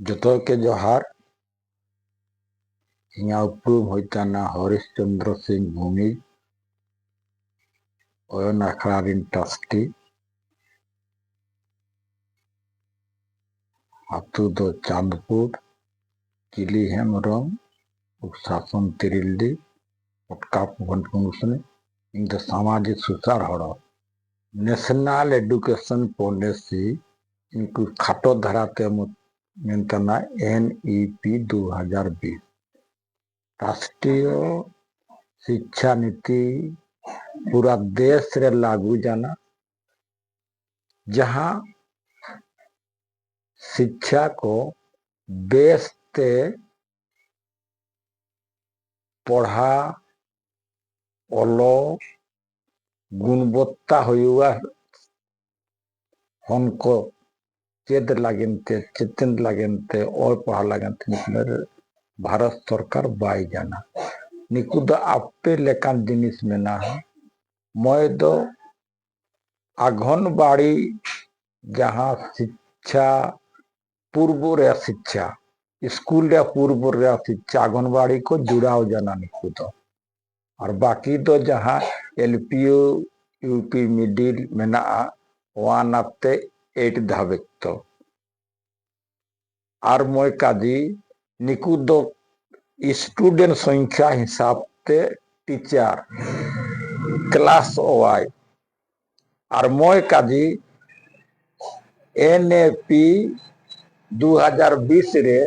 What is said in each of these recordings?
जतो के जोहार इኛ उपरूम होइताना हरिश्चंद्र सिंह भूमि ओयन आखड़ारिन ट्रस्टी आतु दो चांदपुर किली हेमरम शासन तिरिल्डी पटका पुगंटकुनुसने इंद सामाजिक सुचार हड़ो नेशनल एडुकेशन पॉलिसी इनको खाटो धराते मेंतना NEP 2020 राष्ट्रीय शिक्षा नीति पूरा देश रे लागू जाना जहां शिक्षा को बेस ते पढ़ा ओलो गुणवत्ता हुआ हमको चेद लगनते चेतन लगनते और पढ़ा लगनते भारत सरकार बाई जाना निकु दो आपे लेकान जिनिस में ना है मैं दो आंगनबाड़ी जहाँ शिक्षा पूर्व रे शिक्षा स्कूल रे पूर्व रे शिक्षा आंगनबाड़ी को जुड़ाव जाना निकु दो और बाकी तो जहाँ LPU UP मिडिल में ना वन अपते 8 धाविक तो और मैं काजी निकु दो स्टूडेंट संख्या हिसाब ते टीचर क्लास वाई और मैं काजी NAP 2020 रे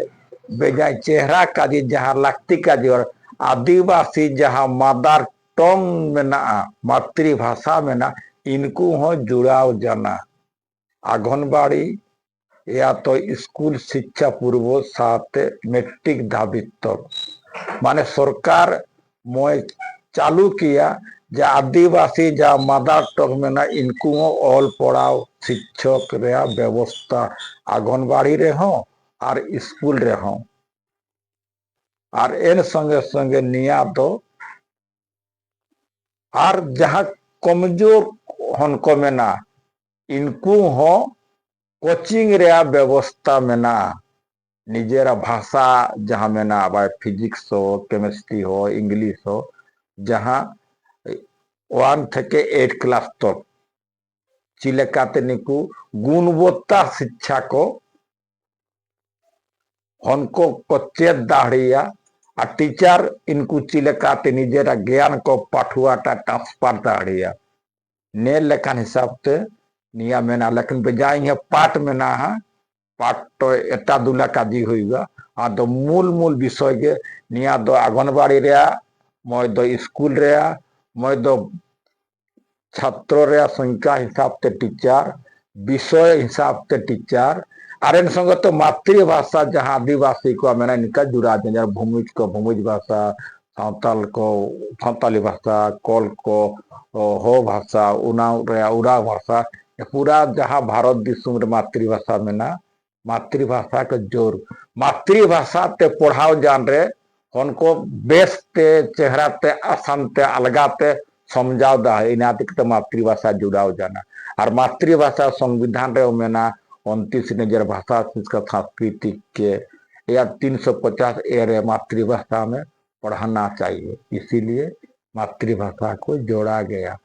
बेजाय चेहरा काजी जहाँ लगती काजी और आदिवासी जहाँ मदर टंग में ना मातृभाषा में ना इनको हो जुड़ाव जाना आंगनबाड़ी या तो स्कूल शिक्षा पूर्व साथ मैट्रिक धावित तक माने सरकार मोय चालू किया जो आदिवासी जा मदर टंग में ना इनको ऑल पढ़ाओ शिक्षक रे व्यवस्था आंगनबाड़ी रे हो और स्कूल रे हो और इन संगे संगे निया तो और जहाँ कमजोर हनको में ना इनको हो कोचिंग रे व्यवस्था में ना निजेरा भाषा जहाँ में ना भाई फिजिक्स हो केमिस्ट्री हो इंग्लिश हो जहाँ 1 থেকে 8 क्लास तक चिलेकाते निकु गुणवत्ता शिक्षा को उनको चेत दाढ़िया और टीचर इनको चिलेकाते निजेरा ज्ञान को पाठुआटा ट्रांसफर दाढ़िया ने लेखन हिसाब से निया में ना लेकिन बजाय पाठ में ना है पाठ तो एटा दुला काजी हुईगा आ तो मूल विषय के निया दो आंगनबाड़ी रे मैं दो स्कूल रे मैं दो छात्र रे संख्या हिसाब से टीचर विषय हिसाब से टीचर और इन संग तो मातृभाषा जहाँ आदिवासी को मैंने इनका जुड़ा दिया भूमिज को भूमिज भाषा सावताल को सावताली भाषा कॉल को हो भाषा उड़ा भाषा पूरा जहाँ भारत दिशा में मातृभाषा में ना मातृभाषा का जोर मातृभाषा ते पढ़ाओ जान रे उनको बेस ते चेहरा ते आसान ते अलगाते समझाओ दा है इनातिक तो मातृभाषा जुड़ाओ जाना और मातृभाषा संविधान रे में ना 29 निजर भाषा सांस्कृतिक के या 350 एरे मातृभाषा में पढ़ाना चाहिए इसीलिए मातृभाषा को जोड़ा गया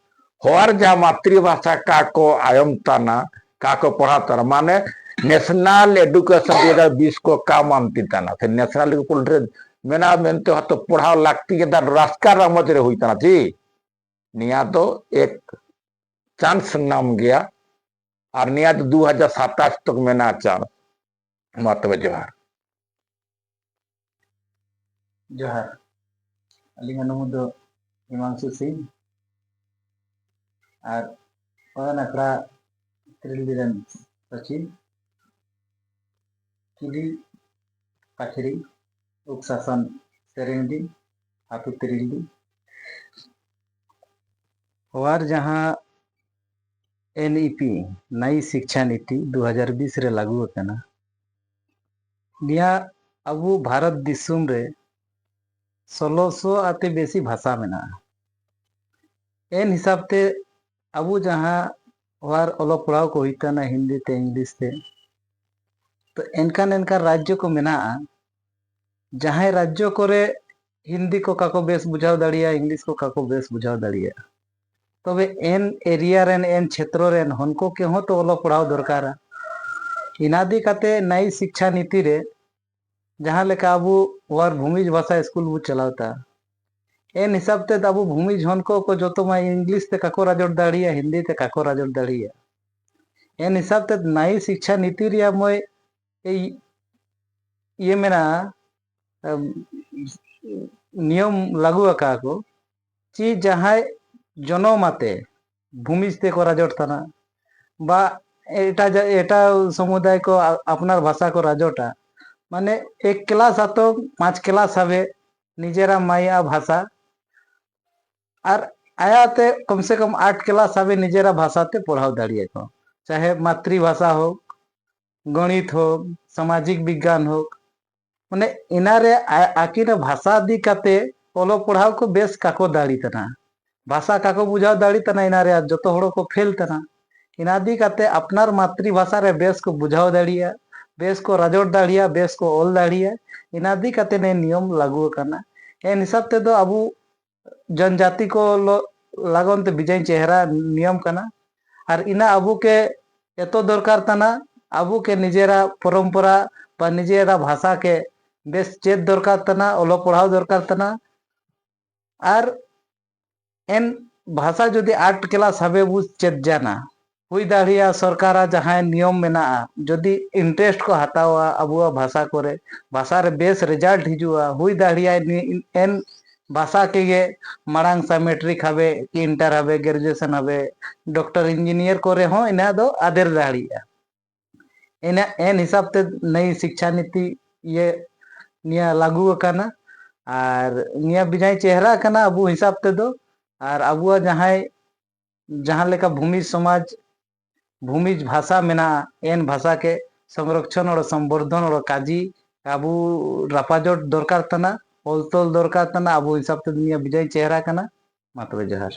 और जहाँ मातृभाषा का को आयमताना का को पढ़ाता माने नेशनल एडुकेशन 2020 को का मानती था फिर नेशनल मेना मेनते तो पढ़ाओ लगती है रास्कार रमत रे हुई था थी निया तो एक चांस नाम गया और निया तो 2027 तक में ना चांस मातव जोहार जोहार अलिंग नुम दो हिमांशु सिंह और ओन अकड़ा त्रिलिरन सचिव किली काठरी उपशासन सेरेंडी आतु त्रिल्ली और जहाँ NEP नई शिक्षा नीति 2020 रे लागू होता ना निया अबू भारत दिसुम रे 1600 आते बेसी भाषा में ना एन हिसाब ते अबू जहाँ और ओलो पढ़ाओ को होता ना हिंदी ते इंग्लिश ते तो एनकान एनकान राज्य को मेनाआ जहां राज्य करे हिंदी को काको बेस बुझाव दाड़िया इंग्लिश को काको बेस बुझाव दाड़िया तबे एन एरिया रेन एन क्षेत्र रेन हनको के हो तो ओलो पढ़ाव दरकारा इनादी काते नई शिक्षा नीति रे जहां लेका अबू वर भूमिज भाषा स्कूल बु चलावता एन हिसाब ते अबू भूमिज हनको को जो तो मा इंग्लिश ते काको राजोड़ दाड़िया हिंदी ते काको राजोड़ दाड़िया एन हिसाब ते नई शिक्षा नीति रिया मोय ये मेना नियम लागू आका को ची जहां जनमाते भूमिज ते को राजोड़ थाना बा एटा एटा समुदाय को अपनार भाषा को राजोटा माने 1 क्लास आतो 5 क्लास हवे निजेरा माया भाषा और आयाते कम से कम 8 क्लास हवे निजेरा भाषा ते पढ़ाव दाड़िए को चाहे मातृभाषा हो गणित हो सामाजिक विज्ञान हो माने इनारे आकिन भाषा दी काते ओलो पढ़ाव को बेस काको दाड़ी तना भाषा काको बुझाव दाड़ी तना इनारे जतो हड़ो को फेल तना इनादी काते अपनार मातृभाषा रे बेस को बुझाव दाड़िया बेस को राजोड़ दाड़िया बेस को ओल दाड़िया इनादी काते ने नियम लागू करना एन हिसाब ते दो अबू जनजाति को लागन ते बिजाई चेहरा नियम करना और इना अबू के एतो दरकार तना अबू के निजेरा परंपरा बा निजेरा भाषा के बेस चेत दरकार तना ओलो पढ़ाव दरकार तना और एन भाषा जदि 8 क्लास हवे बु चेत जाना हुई दाड़िया सरकारा जहां नियम मेना जदि इंटरेस्ट को हतावा अबुआ भाषा करे भाषा रे बेस रिजल्ट हिजुआ हुई दाड़िया एन भाषा के ये मांग सा मैट्रिक हवे कि इंटर हवे ग्रेजुएशन हवे डॉक्टर इंजीनियर करे हो इना दो आदेर दाड़िया इना एन हिसाब ते नई शिक्षा नीति ये निया लागू करना और निया बिजाई चेहरा करना अबू हिसाब ते दो और अबुआ जहां लेका भूमि समाज भूमिज भाषा मेना एन भाषा के संरक्षण और संवर्धन और काजी अबू रापाजोट दरकार तना ओलतोल दरकार तना अबू हिसाब ते दुनिया बिजाई चेहरा कना मातबे जहार।